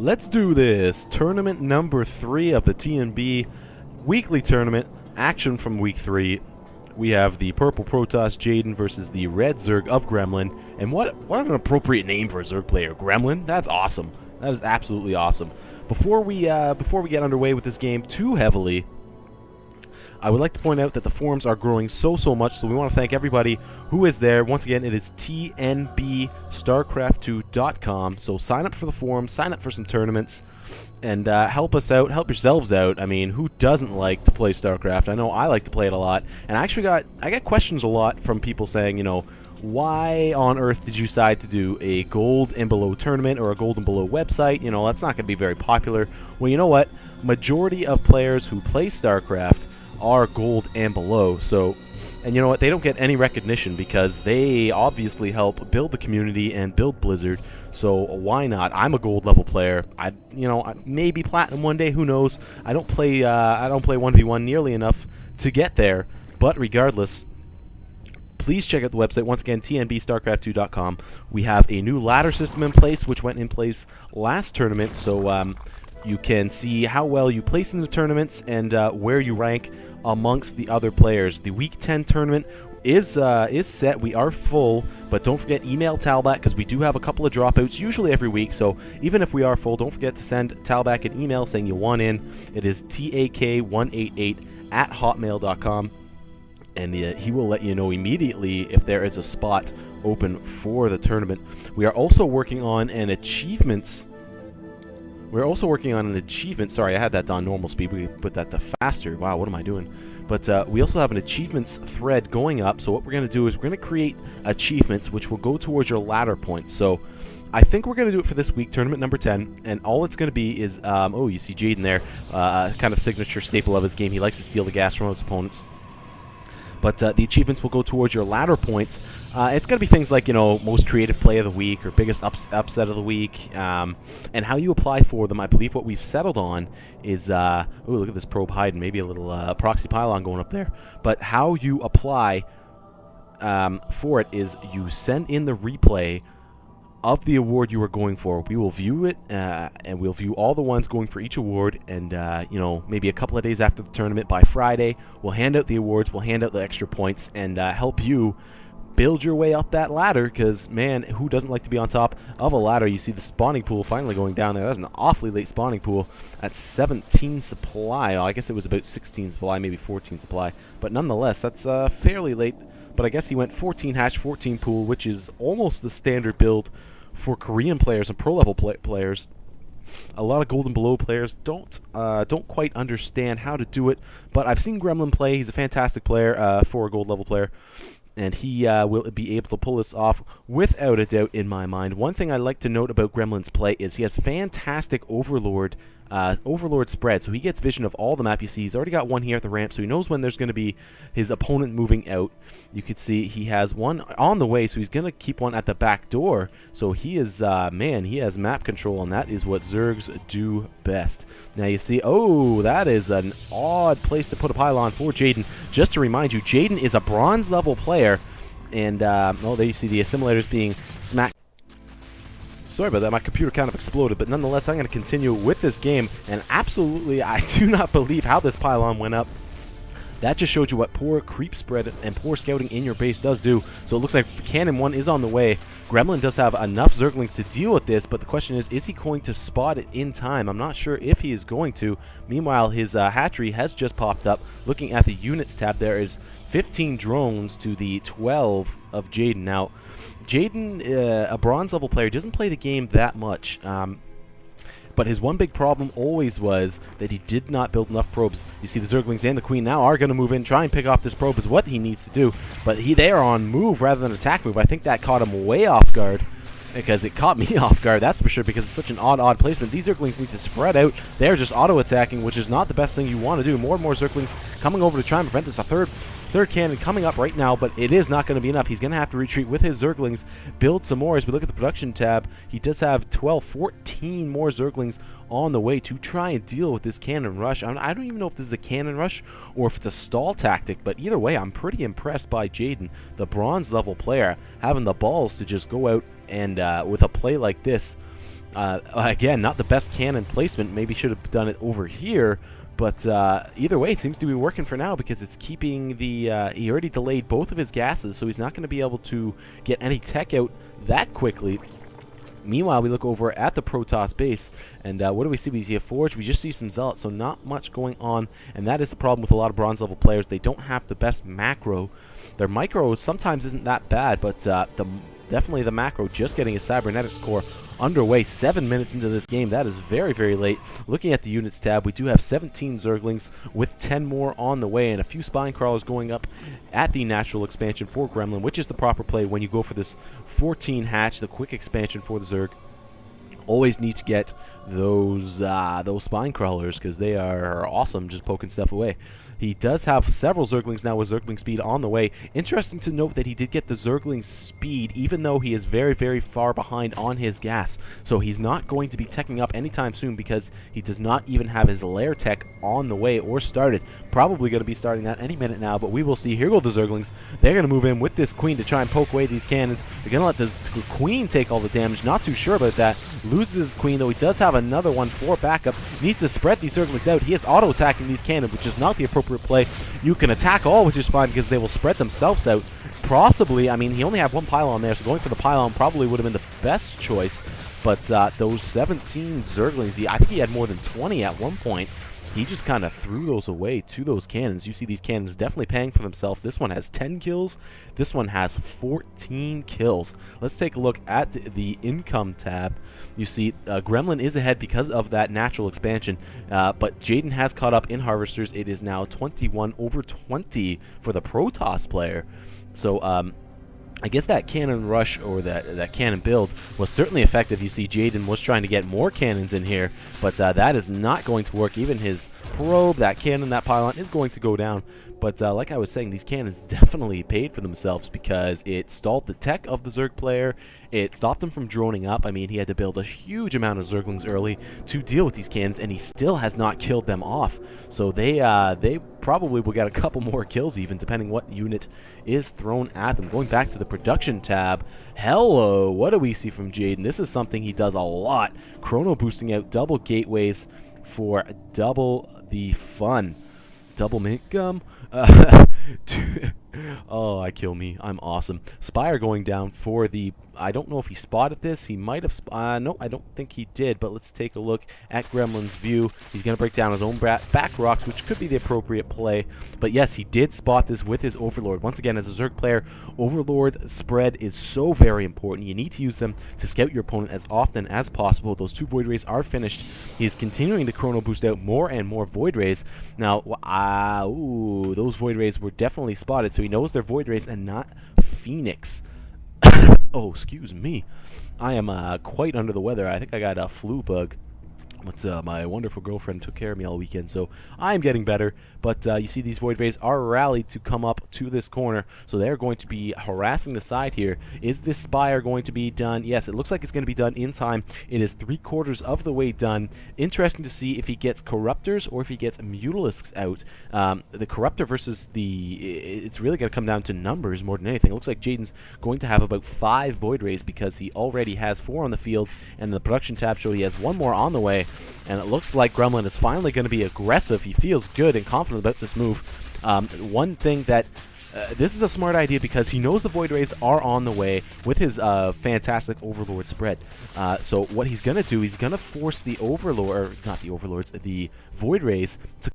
Let's do this. Tournament number 3 of the TNB weekly tournament. Action from week 3. We have the purple Protoss Jaiden versus the red Zerg of Gremlyn. And what an appropriate name for a Zerg player. Gremlyn? That's awesome. That is absolutely awesome. Before we get underway with this game too heavily, I would like to point out that the forums are growing so much, so we want to thank everybody who is there. Once again, it is tnbstarcraft2.com. So sign up for the forum, sign up for some tournaments, and help us out, help yourselves out. I mean, who doesn't like to play StarCraft? I know I like to play it a lot, and I get questions a lot from people saying, you know, why on earth did you decide to do a gold and below tournament or a gold and below website? You know, that's not going to be very popular. Well, you know what? Majority of players who play StarCraft are gold and below, so, and you know what, they don't get any recognition because they obviously help build the community and build Blizzard, so why not? I'm a gold level player. Maybe platinum one day, who knows? I don't play 1v1 nearly enough to get there, but regardless, please check out the website. Once again, tnbstarcraft2.com. We have a new ladder system in place, which went in place last tournament, so you can see how well you place in the tournaments and where you rank amongst the other players. The Week 10 tournament is set. We are full, but don't forget, email Talbot because we do have a couple of dropouts, usually every week. So even if we are full, don't forget to send Talbot an email saying you want in. It is tak188@hotmail.com, and he will let you know immediately if there is a spot open for the tournament. We are also working on an achievements. Sorry, I had that on normal speed. We put that to faster. Wow, what am I doing? But we also have an achievements thread going up. So what we're going to do is we're going to create achievements which will go towards your ladder points. So I think we're going to do it for this week, tournament number 10. And all it's going to be is, oh, you see Jaiden there. Kind of signature staple of his game. He likes to steal the gas from his opponents. But the achievements will go towards your ladder points. It's going to be things like, you know, most creative play of the week or biggest upset of the week. And how you apply for them, I believe what we've settled on is, oh, look at this probe hiding. Maybe a little proxy pylon going up there. But how you apply for it is you send in the replay of the award you are going for. We will view it, and we'll view all the ones going for each award, and you know, maybe a couple of days after the tournament, by Friday, we'll hand out the awards, we'll hand out the extra points, and help you build your way up that ladder, because, man, who doesn't like to be on top of a ladder? You see the spawning pool finally going down there. That's an awfully late spawning pool at 17 supply. Oh, I guess it was about 16 supply, maybe 14 supply, but nonetheless, that's fairly late. But I guess he went 14 hash, 14 pool, which is almost the standard build for Korean players and pro-level players. A lot of gold and below players don't quite understand how to do it, but I've seen Gremlyn play. He's a fantastic player for a gold level player, and he will be able to pull this off without a doubt in my mind. One thing I like to note about Gremlyn's play is he has fantastic Overlord spread, so he gets vision of all the map you see. He's already got one here at the ramp, so he knows when there's going to be his opponent moving out. You can see he has one on the way, so he's going to keep one at the back door. So he is, man, he has map control, and that is what Zergs do best. Now you see, oh, that is an odd place to put a pylon for Jaiden. Just to remind you, Jaiden is a bronze level player, and, oh, there you see the assimilators being smacked. Sorry about that, my computer kind of exploded, but nonetheless, I'm going to continue with this game, and absolutely, I do not believe how this pylon went up. That just showed you what poor creep spread and poor scouting in your base does do. So it looks like Cannon 1 is on the way. Gremlyn does have enough Zerglings to deal with this, but the question is he going to spot it in time? I'm not sure if he is going to. Meanwhile, his hatchery has just popped up. Looking at the units tab, there is 15 drones to the 12 of Jaiden. Now, Jaiden, a bronze level player, doesn't play the game that much, but his one big problem always was that he did not build enough probes. You see the Zerglings and the Queen now are going to move in, try and pick off this probe is what he needs to do, but they are on move rather than attack move. I think that caught him way off guard, because it caught me off guard, that's for sure, because it's such an odd placement. These Zerglings need to spread out. They're just auto-attacking, which is not the best thing you want to do. More and more Zerglings coming over to try and prevent this. A third cannon coming up right now, but it is not going to be enough. He's going to have to retreat with his Zerglings, build some more. As we look at the production tab, he does have 12, 14 more Zerglings on the way to try and deal with this cannon rush. I don't even know if this is a cannon rush or if it's a stall tactic, but either way, I'm pretty impressed by Jaiden, the bronze level player, having the balls to just go out and with a play like this Again, not the best cannon placement. Maybe should have done it over here. But either way, it seems to be working for now because it's keeping the... he already delayed both of his gases, so he's not going to be able to get any tech out that quickly. Meanwhile, we look over at the Protoss base, and what do we see? We see a Forge, we just see some Zealots, so not much going on, and that is the problem with a lot of bronze level players. They don't have the best macro. Their micro sometimes isn't that bad, but definitely the macro, just getting a Cybernetics core underway 7 minutes into this game. That is very, very late. Looking at the units tab, we do have 17 Zerglings with 10 more on the way, and a few Spine Crawlers going up at the natural expansion for Gremlin, which is the proper play when you go for this 14 hatch, the quick expansion for the Zerg. Always need to get those Spine Crawlers because they are awesome, just poking stuff away. He does have several Zerglings now with Zergling speed on the way. Interesting to note that he did get the Zergling speed even though he is very, very far behind on his gas. So he's not going to be teching up anytime soon because he does not even have his lair tech on the way or started. Probably going to be starting that any minute now, but we will see. Here go the Zerglings. They're going to move in with this Queen to try and poke away these cannons. They're going to let the Queen take all the damage. Not too sure about that. Loses his Queen, though he does have another one for backup. Needs to spread these Zerglings out. He is auto-attacking these cannons, which is not the appropriate play. You can attack all, which is fine because they will spread themselves out. Possibly, I mean, he only had one pylon there, so going for the pylon probably would have been the best choice. But those 17 Zerglings, I think he had more than 20 at one point. He just kind of threw those away to those cannons. You see these cannons definitely paying for themselves. This one has 10 kills. This one has 14 kills. Let's take a look at the income tab. You see Gremlin is ahead because of that natural expansion, but Jaiden has caught up in Harvesters. It is now 21/20 for the Protoss player. So I guess that cannon rush or that cannon build was certainly effective. You see Jaiden was trying to get more cannons in here, but that is not going to work. Even his probe, that cannon, that pylon is going to go down. But like I was saying, these cannons definitely paid for themselves because it stalled the tech of the Zerg player. It stopped him from droning up. I mean, he had to build a huge amount of Zerglings early to deal with these cannons, and he still has not killed them off. So they probably will get a couple more kills even, depending what unit is thrown at them. Going back to the production tab, hello, what do we see from Jaiden? This is something he does a lot. Chrono boosting out double gateways for double the fun. Double mint gum? Oh, kill me. I'm awesome. Spire going down for the... I don't know if he spotted this. He might have... no, I don't think he did, but let's take a look at Gremlin's view. He's going to break down his own back rocks, which could be the appropriate play. But yes, he did spot this with his Overlord. Once again, as a Zerg player, Overlord spread is so very important. You need to use them to scout your opponent as often as possible. Those two Void Rays are finished. He's continuing to Chrono boost out more and more Void Rays. Now, ooh, those Void Rays were definitely spotted, so he knows they're Void Rays and not Phoenix. Oh, excuse me. I am quite under the weather. I think I got a flu bug. But my wonderful girlfriend took care of me all weekend, so I'm getting better. But you see these Void Rays are rallied to come up to this corner, so they're going to be harassing the side here. Is this Spire going to be done? Yes, it looks like it's going to be done in time. It is 3/4 of the way done. Interesting to see if he gets Corruptors or if he gets Mutalisks out. The Corruptor versus the... It's really going to come down to numbers more than anything. It looks like Jaiden's going to have about 5 Void Rays because he already has 4 on the field, and the production tab showed he has 1 more on the way. And it looks like Gremlin is finally going to be aggressive. He feels good and confident about this move. One thing that... this is a smart idea because he knows the Void Rays are on the way with his fantastic Overlord spread. So what he's going to do, he's going to force the Overlord... Or not the Overlords, the Void Rays to